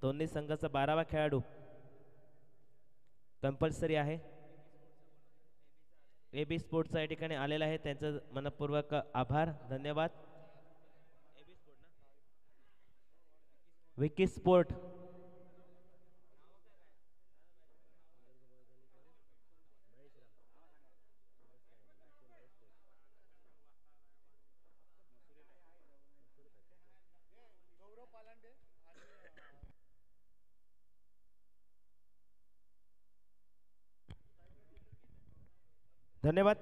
दोन्ही संघाचा 12वा खेळाडू कंपल्सरी आहे. AB स्पोर्ट्सचा या ठिकाणी आलेला आहे, त्यांचं मनपूर्वक आभार, धन्यवाद. विकी स्पोर्ट धन्यवाद.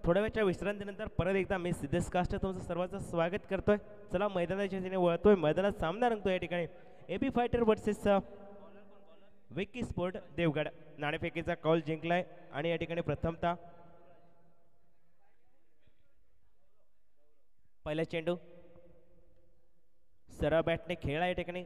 थोड्या वेळच्या विश्रांतीनंतर परत एकदा मी सिद्धेश काष्ट तुमचं सर्वांचं स्वागत करतोय. चला मैदानाच्या दिशेने वळतोय, मैदानात सामना रंगतोय. या ठिकाणी AB Fighter versus Vicky Sport Devgad. नाणेफेकीचा कौल जिंकलाय आणि या ठिकाणी प्रथमतः पहिला चेंडू सरळ बॅटने खेळला. या ठिकाणी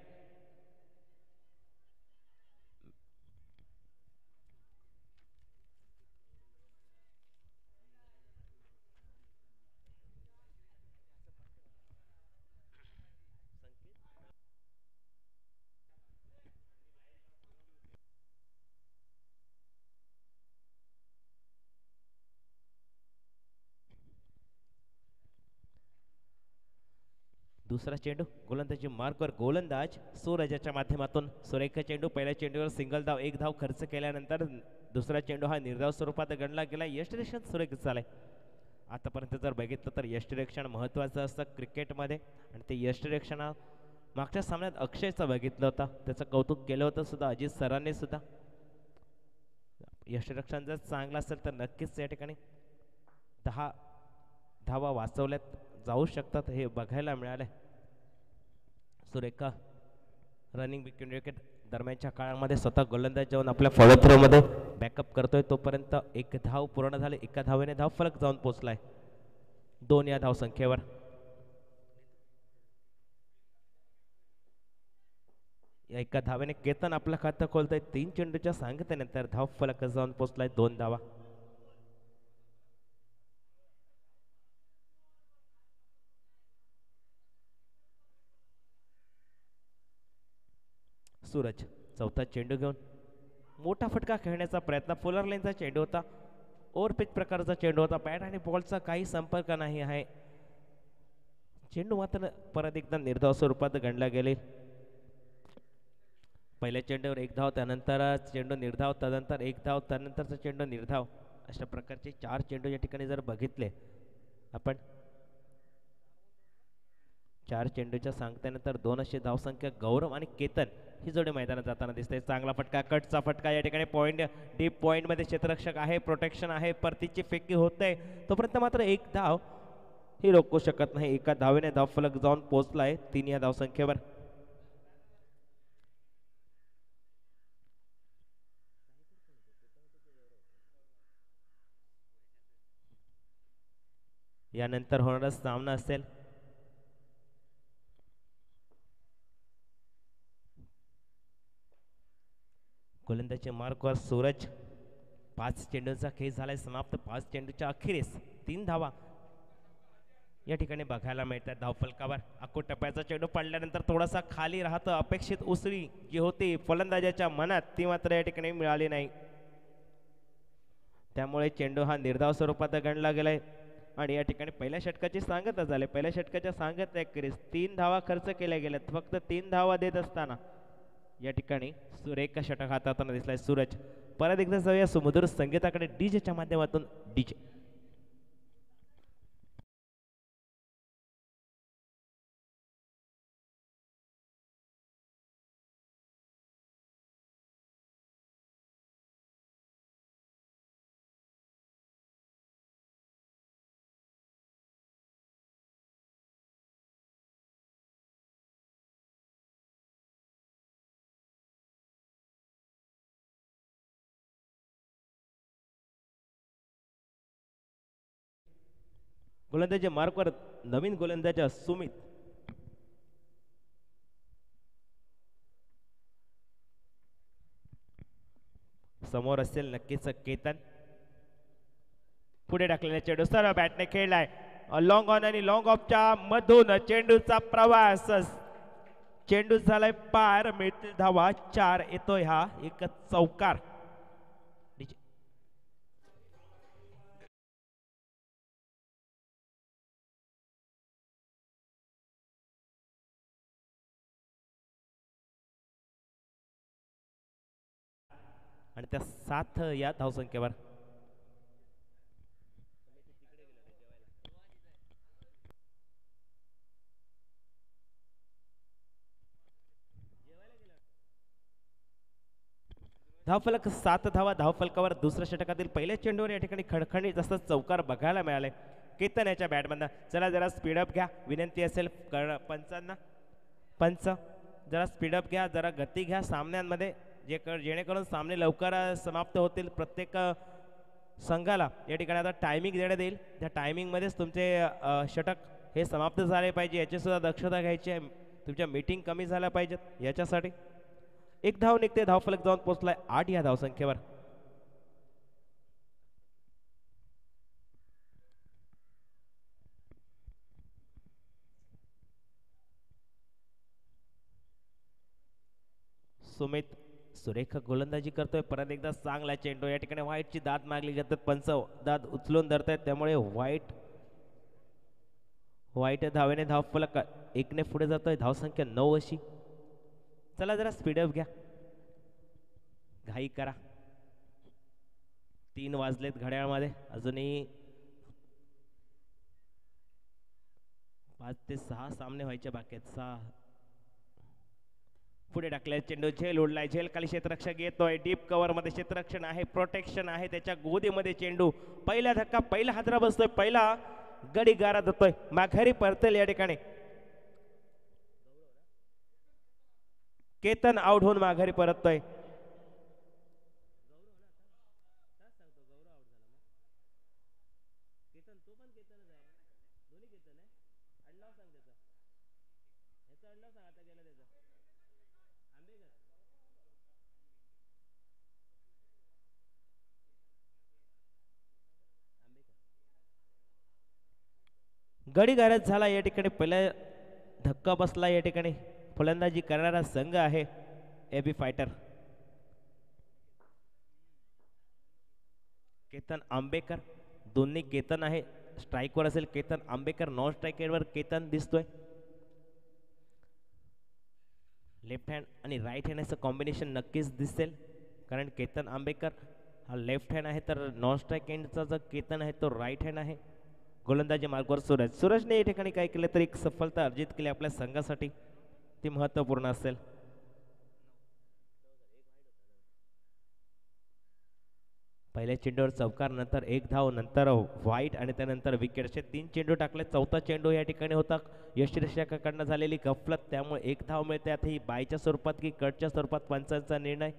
दुसरा चेंडू गोलंदाजी मार्कवर गोलंदाज सूरजाच्या माध्यमातून सुरेख चेंडू. पहिल्या चेंडूवर सिंगल धाव, एक धाव खर्च केल्यानंतर दुसरा चेंडू हा निर्धाव स्वरूपात गणला गेला. यष्टिरक्षण सुरेख झालंय. आतापर्यंत जर बघितलं तर यष्टिरक्षण महत्त्वाचं असतं क्रिकेटमध्ये आणि ते यष्टिरक्षण मागच्या सामन्यात अक्षयचं बघितलं होतं, त्याचं कौतुक केलं होतं सुद्धा अजित सरांनी सुद्धा. यष्टिरक्षण जर चांगलं असेल तर नक्कीच या ठिकाणी 10 धावा वाचवल्यात जाऊ शकतात, हे बघायला मिळाले. सुरेखा रनिंग बिटवीन विकेट दरम्यानच्या काळामध्ये स्वतः गोलंदाज जाऊन आपल्या फॉलो थ्रो मध्ये बॅकअप करतोय. तोपर्यंत एक धाव पूर्ण झाले, एका धावेने धाव फलक जाऊन पोहोचलाय 2 या धावसंख्येवर. या एका धावेने केतन आपलं खातं खोलतोय. 3 चेंडूच्या सांगतेनंतर धाव फलक जाऊन पोहोचलाय 2 धावा. सूरज चौथा चेंडू घेऊन मोठा फटका खेळण्याचा प्रयत्न. फुलर लाईनचा चेंडू होता, ओव्हरपिच प्रकारचा चेंडू होता. बॅट आणि बॉलचा काही संपर्क नाही आहे. चेंडू मात्र परत एकदा निर्धाव स्वरूपात गणला गेले. पहिल्या चेंडूवर 1 धाव, त्यानंतर चेंडू निर्धाव, त्यानंतर 1 धाव, त्यानंतरचा चेंडू निर्धाव. अशा प्रकारचे 4 चेंडू या ठिकाणी जर बघितले आपण, 4 चेंडूच्या सांगत्यानंतर 2 अशी धावसंख्या. गौरव आणि केतन ही जोडी मैदानात जाताना दिसते. चांगला फटका, कटचा फटका. या ठिकाणी पॉइंट, डीप पॉइंट मध्ये क्षेत्ररक्षक आहे, प्रोटेक्शन आहे, परतीची फेकी होते. तोपर्यंत मात्र 1 धाव ही रोखू शकत नाही. एका धावेने धाव फलक जाऊन पोहोचलाय 3 या धावसंख्येवर. यानंतर होणारा सामना असेल गोलंदाजी मार्कवर सूरज. 5 चेंडूचा खेळ झालाय समाप्त. 5 चेंडूच्या अखेरीस 3 धावा या ठिकाणी बघायला मिळतात धावफलकावर. अको टप्प्याचा चेंडू पडल्यानंतर थोडासा खाली राहतं. अपेक्षित उसळी जी होती फलंदाजाच्या मनात ती मात्र या ठिकाणी मिळाली नाही. त्यामुळे चेंडू हा निर्धाव स्वरूपात गणला गेलाय आणि या ठिकाणी पहिल्या षटकाची सांगता झाली. पहिल्या षटकाच्या सांगत अखेरीस 3 धावा खर्च केल्या गेल्यात. फक्त 3 धावा देत असताना या ठिकाणी सुरेख षटक हाताळताना दिसलाय सूरज. परत एकदा जाऊया सुमधुर संगीताकडे डीजेच्या माध्यमातून. डीजे गोलंदाजी मार्कवर नवीन गोलंदाज सुमित. समोर असेल नक्कीच केतन. पुढे टाकलेला चेंडू सरळ बॅटने खेळलाय. लॉंग ऑन आणि लॉंग ऑफच्या मधून चेंडूचा प्रवास चेंडू झालाय पार, मिळतील धावा 4. येतोय हा एक चौकार. आणि त्या 7 या धावसंख्येवर धावफलक 7 धावा धावफलकावर. दुसऱ्या षटकातील पहिल्या चेंडूवर या ठिकाणी खणखणीत असं चौकार बघायला मिळाले केतन याच्या बॅटमधनं. चला जरा स्पीडअप घ्या, विनंती असेल पंचांना. पंच जरा स्पीडअप घ्या, जरा गती घ्या सामन्यांमध्ये, जेणेकरून सामने लवकर समाप्त होतील. प्रत्येक संघाला या ठिकाणी आता टायमिंग देण्यात येईल. त्या टायमिंगमध्येच तुमचे षटक हे समाप्त झाले पाहिजे, याची सुद्धा दक्षता घ्यायची आहे. तुमच्या मीटिंग कमी झाल्या पाहिजेत याच्यासाठी. एक धाव निघते, धावफलक जाऊन पोहोचलाय 8 या धावसंख्येवर. सुमित सुरेख गोलंदाजी करतोय. परत एकदा चांगला चेंडू, या ठिकाणी व्हाईटची दाद मागली जातात. पंच दाद उचलून धरतायत, त्यामुळे व्हाईट धावेने धावफलक 1 ने पुढे जातोय. धावसंख्या 9 अशी. चला जरा स्पीडअप घ्या, घाई करा. 3 वाजलेत घड्याळमध्ये, अजूनही 5 ते 6 सामने व्हायचे बाकी आहेत. 6 पुढे टाकले चेंडू, झेल उडलाय, झेल खाली क्षेत्ररक्षक येतोय. डीप कव्हर मध्ये क्षेत्ररक्षण आहे, प्रोटेक्शन आहे, त्याच्या गोदीमध्ये चेंडू. पहिला धक्का, पहिला हादरा बसतोय, पहिला गडी गारा जातोय, माघारी परतेल या ठिकाणी. केतन आउट होऊन माघारी परततोय. गडी गारद झाला या ठिकाणी, पहिला धक्का बसला या ठिकाणी. फलंदाजी करणारा संघ आहे एबी फायटर. केतन आंबेकर, दोन्ही केतन आहे. स्ट्राईकवर असेल केतन आंबेकर, नॉन स्ट्राईकवर केतन दिसतोय. लेफ्ट हँड आणि राईट हँड असं कॉम्बिनेशन नक्कीच दिसेल, कारण केतन आंबेकर हा लेफ्ट हँड आहे, तर नॉन स्ट्राईक हँडचा जो केतन आहे तो राईट हँड आहे. गोलंदाजी मार्गावर सूरजने या ठिकाणी काय केलं तर एक सफलता अर्जित केली आपल्या संघासाठी, ती महत्त्वपूर्ण असेल. पहिल्या चेंडूवर चौकार, नंतर 1 धाव, नंतर व्हाईट आणि त्यानंतर विकेट, असे 3 चेंडू टाकले. चौथा चेंडू या ठिकाणी होता यष्टीरक्षकाकडनं झालेली गफलत, त्यामुळे 1 धाव मिळते. आता ही बायच्या स्वरूपात की कटच्या स्वरूपात पंचांचा निर्णय.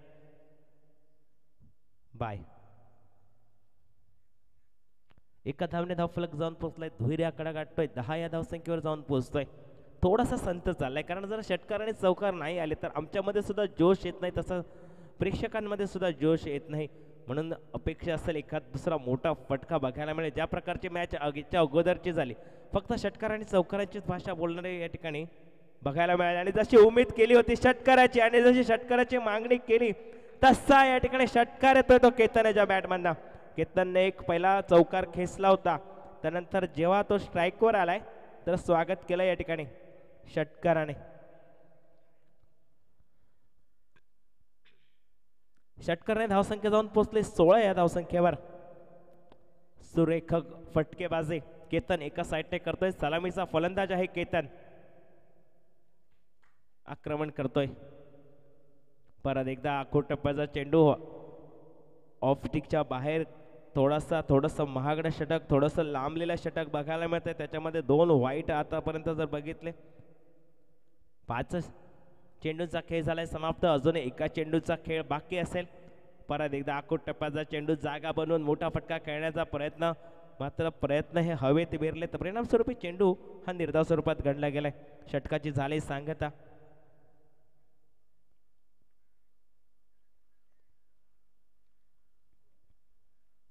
बाय. एका धावने धावफलक जाऊन पोहोचलाय. धुईर आकडा गाठतोय, 10 या धावसंख्येवर जाऊन पोहोचतोय. थोडासा संत चाललाय, कारण जर षटकार आणि चौकार नाही आले तर आमच्यामध्ये सुद्धा जोश येत नाही, तसं प्रेक्षकांमध्ये सुद्धा जोश येत नाही. म्हणून अपेक्षा असेल एखाद दुसरा मोठा फटका बघायला मिळेल. ज्या प्रकारची मॅच अगोदरची झाली, फक्त षटकार आणि चौकाराचीच भाषा बोलणारे या ठिकाणी बघायला मिळाले. आणि जशी उमेद केली होती षटकाराची आणि जशी षटकाराची मागणी केली, तसा या ठिकाणी षटकार येतोय तो केतनच्या बॅटमधनं. केतनने एक पहिला चौकार खेचला होता, त्यानंतर जेव्हा तो स्ट्राईकवर आलाय तर स्वागत केलं या ठिकाणी षटकाराने. षटकाराने धावसंख्या जाऊन पोहोचले 16 या धावसंख्येवर. सुरेख फटकेबाजी केतन एका साईडने करतोय. सलामीचा फलंदाज आहे केतन, आक्रमण करतोय. परत एकदा आखूड टप्प्याचा चेंडू ऑफ स्टिकच्या बाहेर. थोडंसं महागडं षटक, थोडंसं लांबलेलं षटक बघायला मिळतंय. त्याच्यामध्ये 2 व्हाईट आतापर्यंत जर बघितले. 5 चेंडूचा खेळ झालाय समाप्त, अजून एका चेंडूचा खेळ बाकी असेल. परत एकदा आखूड टप्प्याचा चेंडू जागा बनवून मोठा फटका खेळण्याचा प्रयत्न, मात्र प्रयत्न हे हवेत विरले, तर परिणामस्वरूपी चेंडू हा निर्धाव स्वरूपात गणला गेलाय. षटकाची झाली सांगता.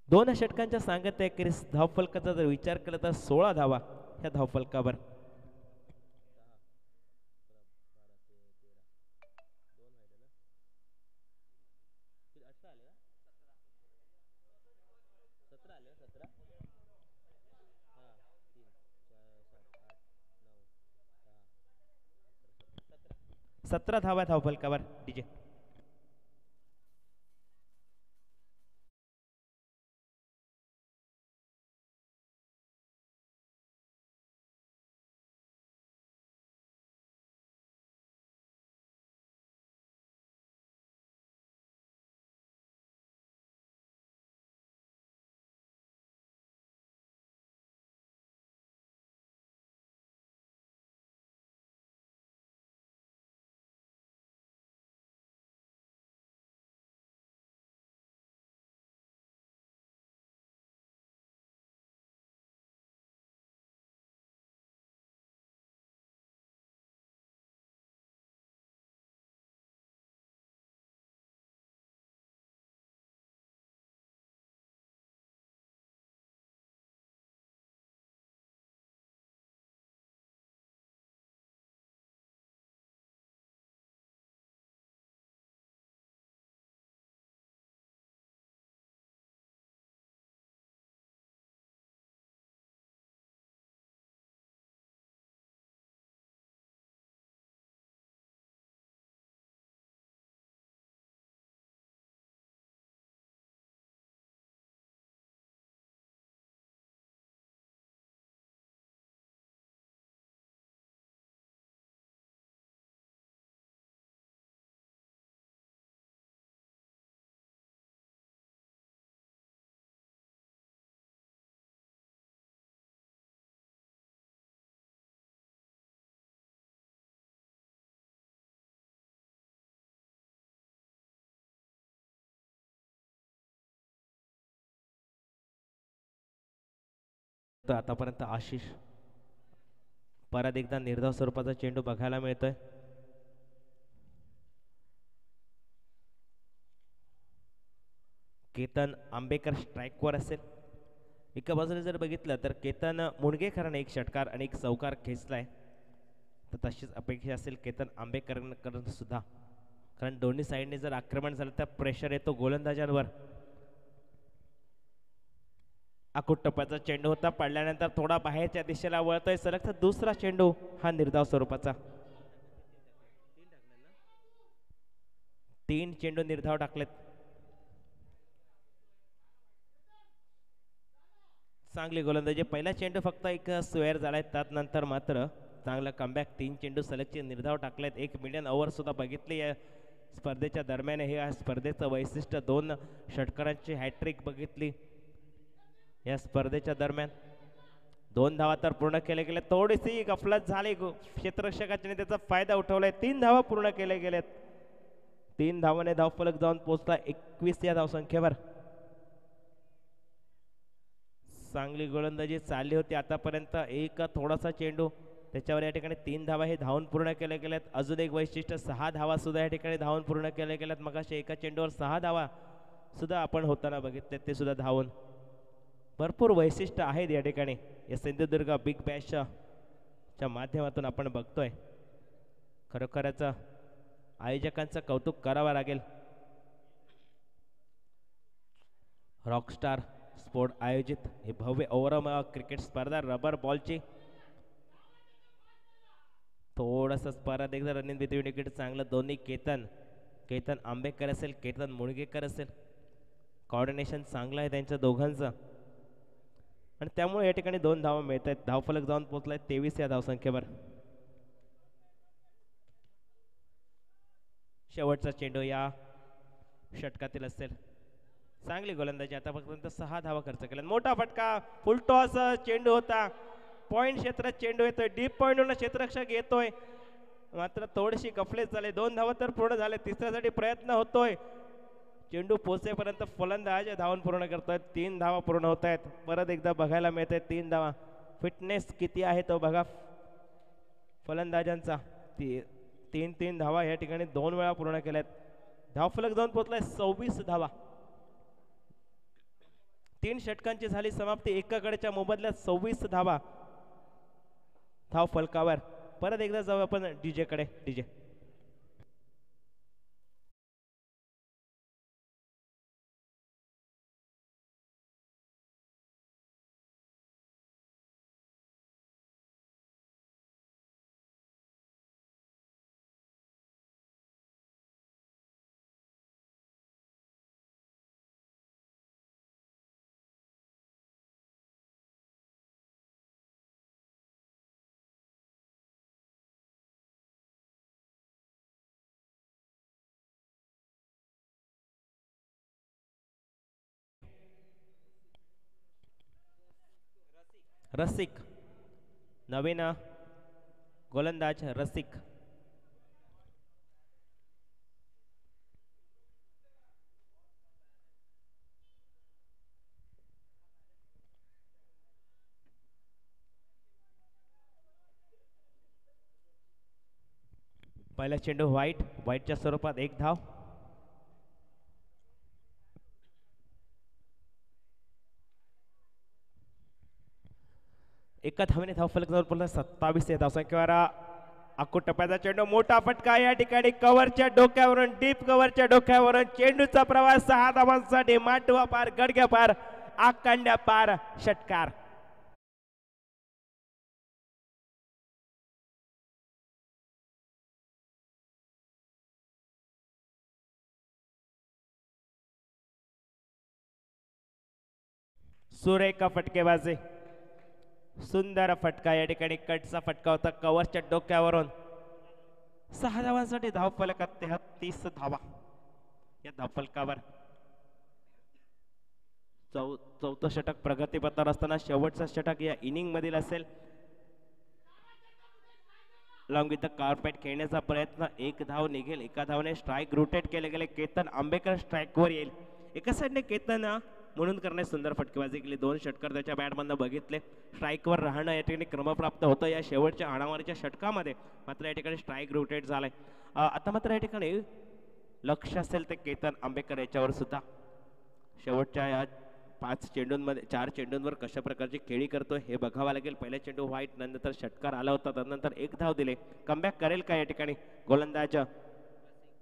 दोन षटकांच्या सांगत आहे. धावफलकाचा जर विचार केला तर 16 धावा ह्या धावफलकावर. 17 धावा धावफलकावर डीजे. तर आतापर्यंत आशिष परत एकदा निर्धाव स्वरूपाचा चेंडू बघायला मिळतोय. केतन आंबेकर स्ट्राईकवर असेल. एका बाजूने जर बघितलं तर केतन मुणगेकरांनी एक षटकार आणि एक चौकार खेचलाय, तर तशीच अपेक्षा असेल केतन आंबेकर सुद्धा, कारण दोन्ही साईडने जर आक्रमण झालं तर प्रेशर येतो गोलंदाजांवर. आकुट टप्प्याचा चेंडू होता, पडल्यानंतर थोडा बाहेरच्या दिशेला वळतोय सलग, तर दुसरा चेंडू हा निर्धाव स्वरूपाचा. 3 चेंडू निर्धाव टाकलेत. चांगली गोलंदाजी. पहिला चेंडू फक्त एक स्क्वेअर झालाय, त्यानंतर मात्र चांगला कमबॅक. 3 चेंडू सलगचे निर्धाव टाकलेत. एक मिडियन ओव्हर सुद्धा बघितली या स्पर्धेच्या दरम्यान. हे या स्पर्धेचं वैशिष्ट्य. 2 षटकारांची हॅट्रिक बघितली या स्पर्धेच्या दरम्यान. 2 धावा तर पूर्ण केले गेले. थोडीशी गफलत झाली क्षेत्ररक्षकाने, त्याचा फायदा उठवलाय. 3 धावा पूर्ण केले गेलेत. 3 धावाने धावफलक जाऊन पोहोचला 21 या धावसंख्येवर. चांगली गोलंदाजी चालली होती आतापर्यंत. एक थोडासा चेंडू त्याच्यावर या ठिकाणी 3 धावा हे धावून पूर्ण केले गेलेत. अजून एक वैशिष्ट्य, 6 धावा सुद्धा या ठिकाणी धावून पूर्ण केले गेल्यात. मग अशा एका चेंडूवर 6 धावा सुद्धा आपण होताना बघितले, ते सुद्धा धावून. भरपूर वैशिष्ट्य आहेत या ठिकाणी या सिंधुदुर्ग बिग बॅशच्या माध्यमातून आपण बघतोय. खरोखरच आयोजकांचं कौतुक करावं लागेल. रॉकस्टार स्पोर्ट आयोजित हे भव्य ओव्हरऑल क्रिकेट स्पर्धा रबर बॉलची. थोडंसं परत एकदा रनिंग बिटवीन विकेट चांगलं. दोन्ही केतन आंबेकर असेल, केतन मुणगेकर असेल, कॉर्डिनेशन चांगलं आहे त्यांच्या दोघांचं, आणि त्यामुळे या ठिकाणी 2 धावा मिळत आहेत. धावफलक जाऊन पोहोचलाय 23 या धावसंख्येवर. शेवटचा चेंडू या षटकातील असेल. चांगली गोलंदाजी. आतापर्यंत 6 धावा खर्च केल्या. मोठा फटका, फुल टॉस चेंडू होता. पॉइंट क्षेत्रात चेंडू येतोय, डीप पॉइंटवरून क्षेत्ररक्षक येतोय, मात्र थोडीशी गफलेत झाले. 2 धावा तर पूर्ण झाले. तिसऱ्यासाठी प्रयत्न होतोय. चेंडू पोहोचेपर्यंत फलंदाज धावून पूर्ण करतोय. 3 धावा पूर्ण होत आहेत. परत एकदा बघायला मिळते 3 धावा. फिटनेस किती आहे तो बघा फलंदाजांचा. 3 धावा या ठिकाणी 2 वेळा पूर्ण केल्यात. धावफलक जाऊन पोहोचलाय 26 धावा. 3 षटकांची झाली समाप्ती. एकाकडेच्या मोबदल्यात 26 धावा धाव फलकावर. परत एकदा जाऊ आपण डीजे कडे. डीजे. रसिक, नवीन गोलंदाज रसिक. पहिला चेंडू व्हाईट, व्हाईटच्या स्वरूपात एक धाव. एका धावेने धावफलक जाऊन पुन्हा 27 या धावसंख्येवर आखू टप्प्याचा चेंडू, मोठा फटका या ठिकाणी कव्हरच्या डोक्यावरून, डीप कव्हरच्या डोक्यावरून चेंडूचा प्रवास 6 धावांसाठी, माटवा पार, गडग्या पार, आकांड्या पार, षटकार. सुरेखा फटकेबाजी, सुंदर फटका या ठिकाणी, कटचा फटका होता कव्हरच्या डोक्यावरून. 6 धावांसाठी धावफलकात 33 धावा या धावफलकावर. चौथं षटक प्रगतीपथावर असताना शेवटचा षटक या इनिंग मधील असेल. लॉंग विथ द कार्पेट खेळण्याचा प्रयत्न, एक धाव निघेल, एका धावने स्ट्राईक रोटेट केले गेले. केतन आंबेकर स्ट्राईकवर येईल. एका साईडने केतन म्हणून करणे सुंदर फटकेबाजी केली. 2 षटकार त्याच्या बॅटमधनं बघितले. स्ट्राईकवर राहणं या ठिकाणी क्रमप्राप्त होतं या शेवटच्या हाणामारीच्या षटकामध्ये. मात्र या ठिकाणी स्ट्राईक रोटेट झालाय. आता मात्र या ठिकाणी लक्ष असेल ते केतन आंबेकर याच्यावर सुद्धा. शेवटच्या या 5 चेंडूंमध्ये 4 चेंडूंवर कशा प्रकारची खेळी करतोय हे बघावं लागेल. पहिला चेंडू व्हाईट, नंतर षटकार आला होता, त्यानंतर एक धाव दिले. कमबॅक करेल का या ठिकाणी गोलंदाज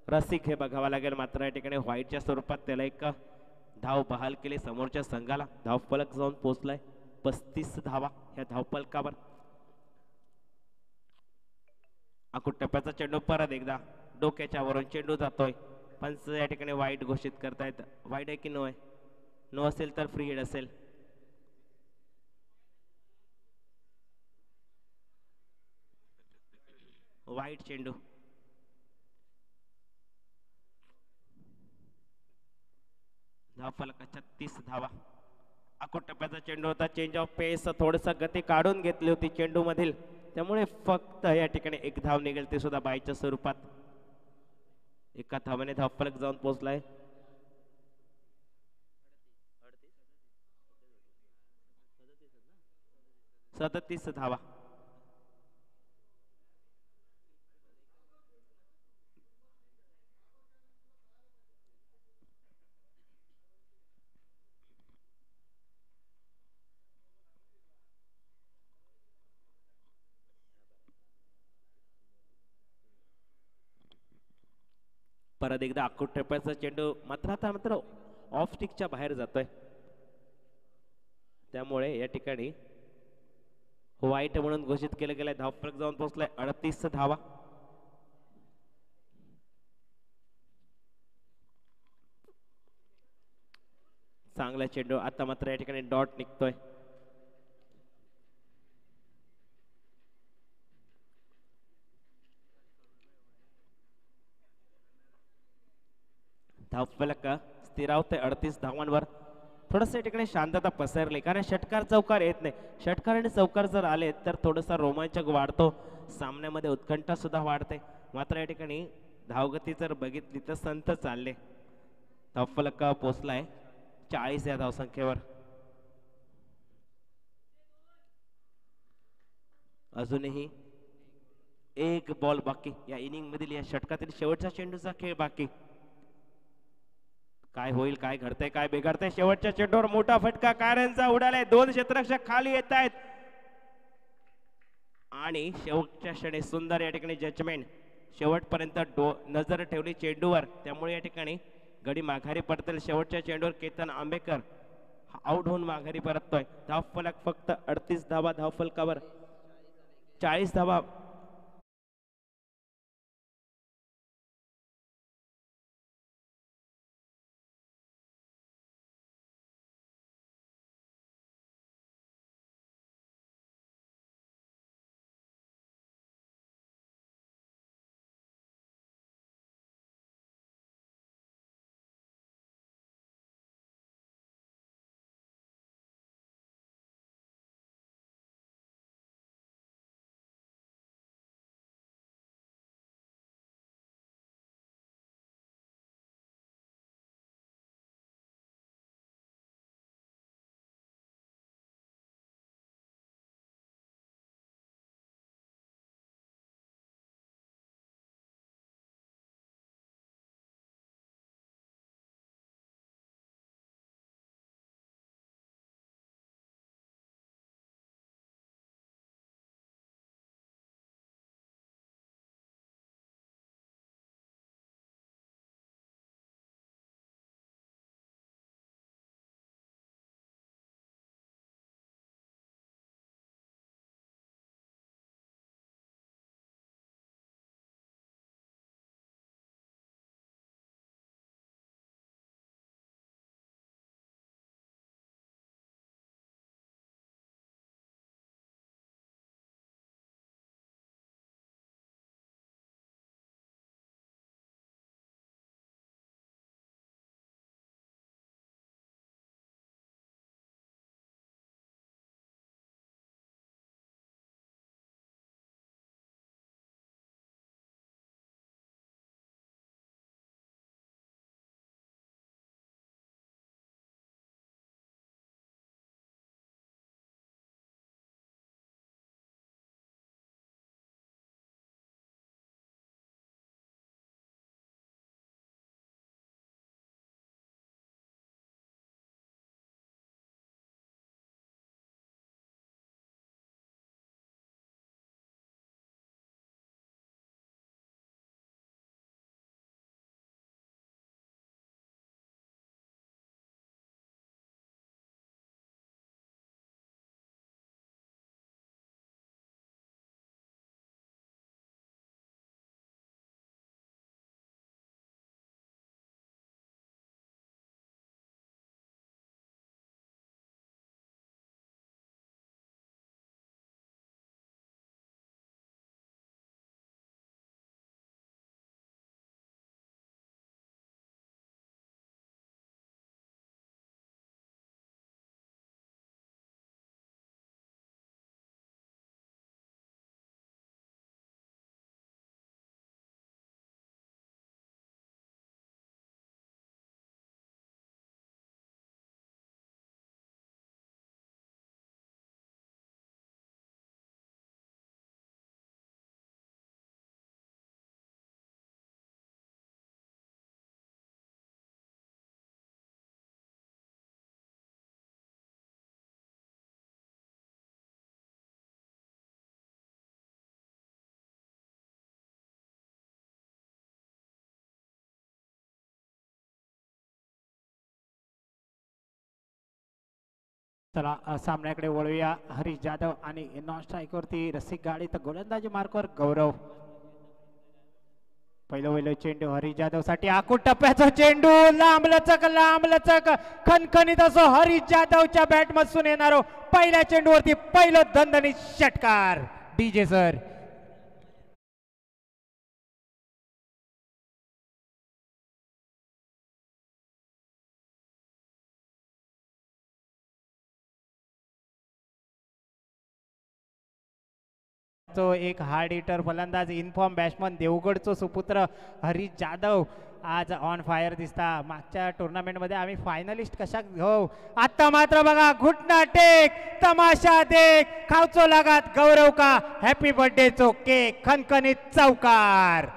रसिक हे बघावं लागेल. मात्र या ठिकाणी व्हाईटच्या स्वरूपात त्याला एक धाव बहाल केली. समोरच्या संघाला धावफलक जाऊन पोहोचलाय 35 धावा ह्या धावफलकावर. आखूट टप्प्याचा चेंडू परत एकदा डोक्याच्या वरून चेंडू जातोय. पंच या ठिकाणी वाईट घोषित करतायत. वाईट आहे की नो आहे? नो असेल तर फ्री हिट असेल. वाईट चेंडू. धावफलक 36 धावा. आखूट टप्प्याचा चेंडू होता. चेंज ऑफ पेस, थोडस गती काढून घेतली होती चेंडू मधील, त्यामुळे फक्त या ठिकाणी एक धाव निघेल, ते सुद्धा बायच्या स्वरूपात. एका धावाने धावफलक जाऊन पोहोचलाय 37 धावा. परत एकदा आखूट टप्प्याचा चेंडू मात्र आता मात्र ऑफ स्टिकच्या बाहेर जातोय, त्यामुळे या ठिकाणी वाईट म्हणून घोषित केलं गेलंय. धावफलक जाऊन पोहोचलाय 38 धावा. चांगला चेंडू, आता मात्र या ठिकाणी डॉट निघतोय. धावफलक स्थिरावतोय 38 धावांवर. थोडस या ठिकाणी शांतता पसरली, कारण षटकार चौकार येत नाही. षटकार आणि चौकार जर आले तर थोडासा रोमांचक वाढतो, सामन्यामध्ये उत्कंठा सुद्धा वाढते. मात्र या ठिकाणी धावगती जर बघितली तर संत चालले. धावफलक पोचलाय 40 या धावसंख्येवर. अजूनही एक बॉल बाकी या इनिंग मधील, या षटकातील शेवटचा चेंडूचा खेळ बाकी. काय होईल, काय घडतंय, काय बिघडतंय? शेवटच्या चेंडूवर मोठा फटका कारंजा उडालाय. 2 क्षेत्ररक्षक खाली येत आहेत आणि शेवटच्या क्षणी सुंदर या ठिकाणी जजमेंट. शेवटपर्यंत नजर ठेवली चेंडूवर, त्यामुळे या ठिकाणी गडी माघारी पडतील. शेवटच्या चेंडूवर केतन आंबेकर आउट होऊन माघारी परततोय. धावफलक फक्त 38 धावा धावफलकावर. 40 धावा चला सामन्याकडे वळूया. हरीश जाधव आणि नॉन स्ट्राईक वरती रसिक गाडी तर गोलंदाजी मार्कवर गौरव. पहिलं चेंडू हरीश जाधव साठी आखूड टप्प्याचा चेंडू लांब लचक खणखणीत असो हरीश जाधवच्या बॅट मधून येणारो पहिल्या चेंडूवरती पहिलं दणदणीत षटकार. डीजे सर तो एक हार्ड हिटर फलंदाज इनफॉर्म बॅट्समन देवगडचो सुपुत्र हरीश जाधव आज ऑन फायर दिसता. मागच्या टुर्नामेंट मध्ये आम्ही फायनलिस्ट कशाक हो. आता मात्र बघा घुटना टेक तमाशा देख खावचो लागात गौरव का हॅपी बर्थडे चो केक खणखणीत चौकार.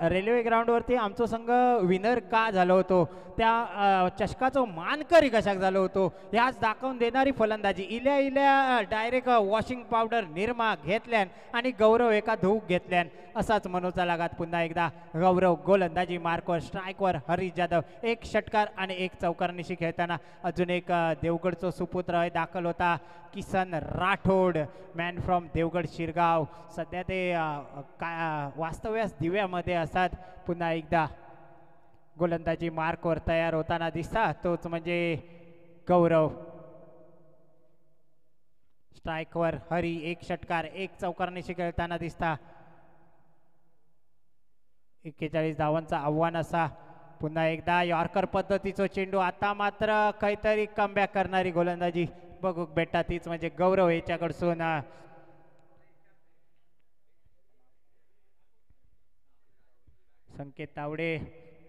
रेल्वे ग्राउंड वरती आमचा संघ विनर का झालो होतो त्या चषकाचो मानकरी कशाक झालो होतो ह्याच दाखवून देणारी फलंदाजी. इल्या डायरेक्ट वॉशिंग पावडर निरमा घेतल्यान आणि गौरव एका धूक घेतल्यान असाच मनोचा लागात. पुन्हा एकदा गौरव गोलंदाजी मार्कवर स्ट्राईकवर हरीश जाधव एक षटकार आणि एक चौकारनिशी खेळताना अजून एक देवगडचो सुपुत्र दाखल होता किसन राठोड मॅन फ्रॉम देवगड शिरगाव. सध्या ते वास्तव्यास दिव्यामध्ये असतात. पुन्हा एकदा गोलंदाजी मार्कवर तयार होताना दिसता तोच म्हणजे गौरव. स्ट्राईकवर हरी एक षटकार एक चौकारनिशी खेळताना दिसता. 41 धावांचा आव्हान असा. पुन्हा एकदा यॉर्कर पद्धतीचा चेंडू. आता मात्र काहीतरी कमबॅक करणारी गोलंदाजी बघू बेटा तीच म्हणजे गौरव याच्याकडसून. संकेत तावडे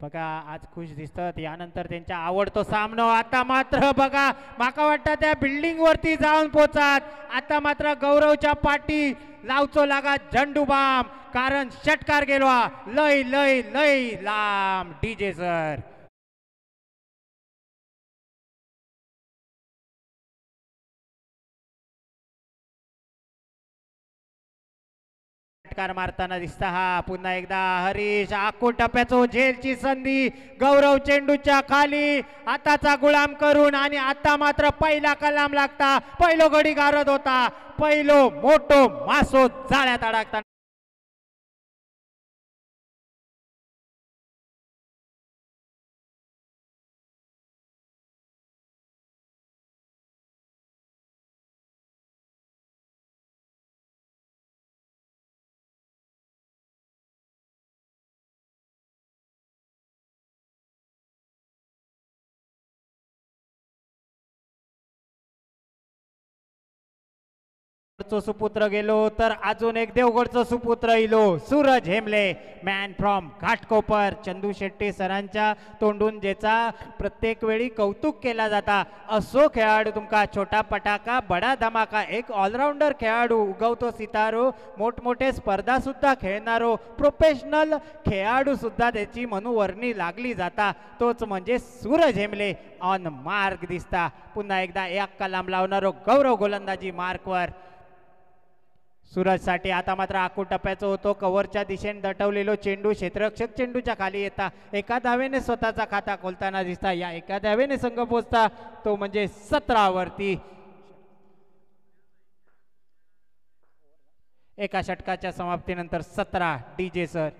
बघा आज खुश दिसतात. यानंतर त्यांच्या आवडतो सामना. आता मात्र बघा माका वाटतं त्या बिल्डिंग वरती जाऊन पोचात. आता मात्र गौरवच्या पाठी लावचो लागा झंडू बाम कारण षटकार गेलो लय लय लय लांब. डीजे सर षटकार मारताना दिसता हा. पुन्हा एकदा हरीश आखूड टप्प्याचो झेलची संधी. गौरव चेंडूच्या खाली हाताचा गुलाम करून आणि आता मात्र पहिला कलाम लागता. पहिलो गडी गारद होता. पहिलो मोठो मासो जाळ्यात अडकता. सुपुत्र गेलो तर अजून एक देवगडचा सुपुत्र इलो सूरज हेमले मॅन फ्रॉम घाटकोपर. चंदू शेट्टी सरांच्या तोंडून ज्याचा प्रत्येक वेळी कौतुक केला जाता असो खेळाडू तुमका छोटा पटाका बडा धमाका एक ऑलराऊंडर खेळाडू उगवतो सितारो मोठमोठे स्पर्धा सुद्धा खेळणारो प्रोफेशनल खेळाडू सुद्धा त्याची मनोवर्णी लागली जाता तोच म्हणजे सूरज हेमले ऑन मार्क दिसता. पुन्हा एकदा एक कलाम लावणारो गौरव गोलंदाजी मार्कवर. सूरज साठी आता मात्र आखूड टप्प्याचा होतो. कव्हरच्या दिशेने दटवलेलो चेंडू क्षेत्ररक्षक चेंडूच्या खाली येता एका धावेने स्वतःचा खाता खोलताना दिसता. या एका धावेने संघ पोचता तो म्हणजे 17 वरती. एका षटकाच्या समाप्तीनंतर 17. डीजे सर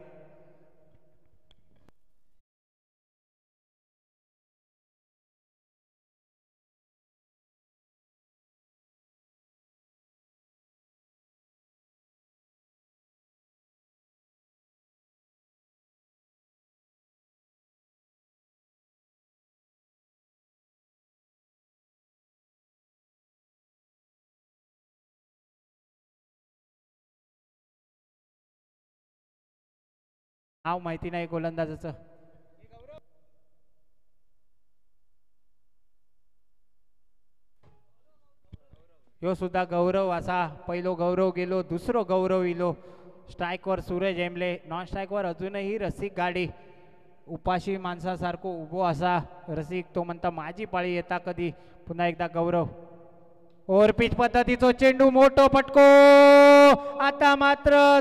नाव माहिती नाही गोलंदाजाचं. यो सुद्धा गौरव असा. पहिलो गौरव गेलो दुसरो गौरव इलो. स्ट्राईकवर सूरज हेमले नॉन स्ट्राईकवर अजूनही रसिक गाडी. उपाशी माणसासारखं उभो असा रसिक तो म्हणता माझी पाळी येता कधी. पुन्हा एकदा गौरव ओव्हरपिच पद्धतीचा चेंडू मोठो फटको. आता मात्र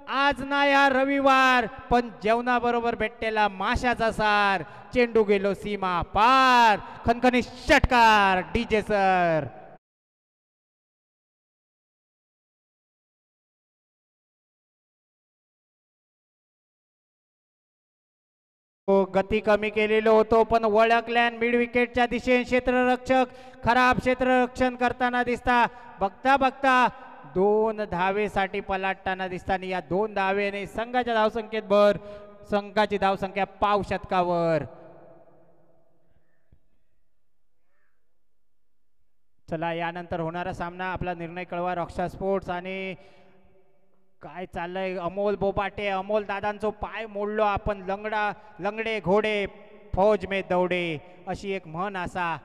आज ना या रविवार पण जेवणाबरोबर भेटलेला माशाचा सार. चेंडू गेलो सीमा पार. खणखणीत षटकार डीजे सर. गती कमी केलेलो होतो पण वळकल्यान मिड विकेटच्या दिशेने क्षेत्ररक्षक खराब क्षेत्ररक्षण करताना दिसता. बघता बघता 2 धावेसाठी पलाटताना दिसताना या 2 धावेने संघाच्या धावसंख्येत भर. संघाची धावसंख्या पाव शतकावर. चला यानंतर होणारा सामना आपला निर्णय कळवा. रॉकस्टार स्पोर्ट्स आणि काय चाललंय अमोल बोबाटे. अमोल दादांचो पाय मोडलो आपण. लंगडे घोडे फौज में दौडे अशी एक म्हण असा.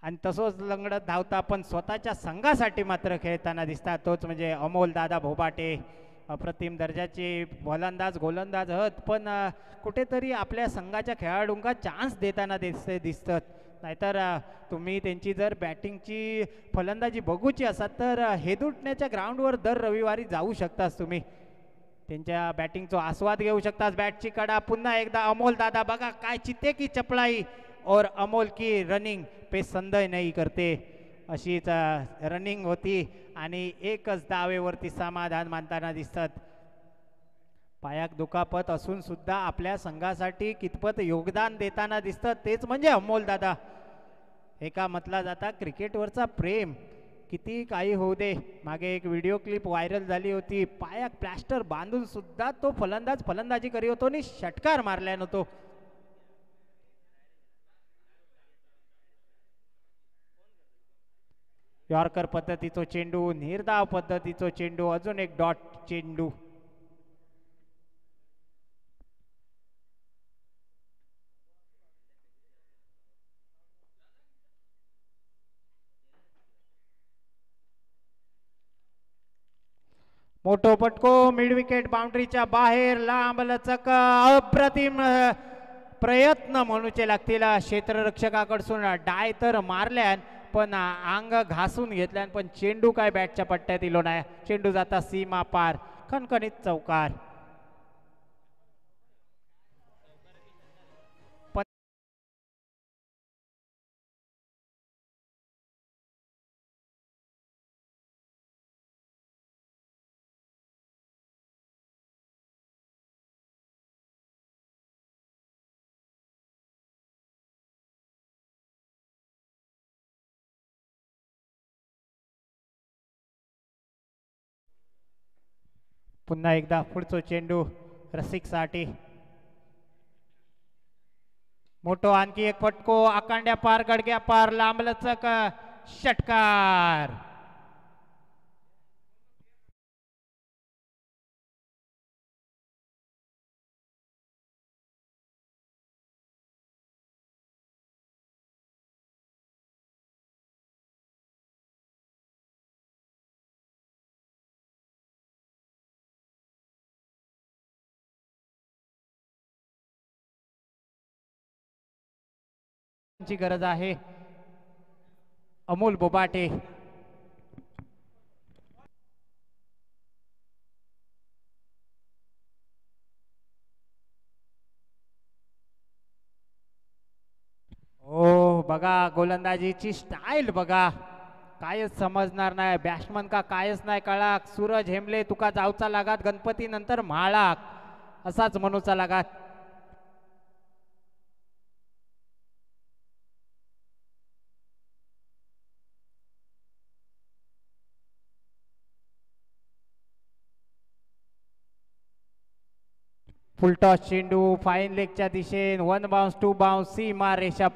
आणि तसंच लंगडत धावता पण स्वतःच्या संघासाठी मात्र खेळताना दिसतात. तोच म्हणजे अमोल दादा भोबाटे. अप्रतिम दर्जाचे फलंदाज गोलंदाज आहेत पण कुठेतरी आपल्या संघाच्या खेळाडूंना चान्स देताना दिसतात. नाहीतर तुम्ही त्यांची जर बॅटिंगची फलंदाजी बघूची असाल तर हेदुटण्याच्या ग्राउंडवर दर रविवारी जाऊ शकतास. तुम्ही त्यांच्या बॅटिंगचा आस्वाद घेऊ शकतास. बॅटची कडा पुन्हा एकदा अमोल दादा बघा काय चित्ते की चपळाई और अमोल की रनिंग पे संदेह नाही करते अशीच रनिंग होती. आणि एकच दावेवरती समाधान मानताना दिसतात. पायाक दुखापत असून सुद्धा आपल्या संघासाठी कितपत योगदान देताना दिसतात तेच म्हणजे अमोल दादा. एका म्हटला जाता क्रिकेटवरचा प्रेम किती काही होऊ दे. मागे एक व्हिडिओ क्लिप व्हायरल झाली होती. पायाक प्लास्टर बांधून सुद्धा तो फलंदाजी करी होतो आणि षटकार मारल्या नव्हतो. यॉर्कर पद्धतीचा चेंडू निर्धाव पद्धतीचा चेंडू अजून एक डॉट चेंडू. मोठो पटको मिड विकेट बाउंड्रीच्या बाहेर लांब लचक अप्रतिम प्रयत्न म्हणूचे लागतील क्षेत्ररक्षकाकडसून. डाय तर मारल्यान पण अंग घासून घेतल्यान पण चेंडू काय बॅटच्या पट्ट्यात इलो नाही. चेंडू जाता सीमा पार. खणखणीत चौकार. पुन्हा एकदा पुढचो चेंडू रसिकसाठी. मोठो आणखी एक फटको आकांड्या पार गडग्या पार लांब लचक षटकार. ची गरज आहे. अमोल बोबाटे. ओ बघा गोलंदाजीची स्टाईल बघा कायच समजणार नाही. बॅट्समन का कायच नाही कळाक. सूरज हेमले तुका जाऊचा लागात गणपती नंतर म्हाळाक असाच म्हणूचा लागात. फुलटॉस चेंडू फाईन लेगच्या दिशेने 1 बाउन्स 2 बाउन्स सीमा रेषा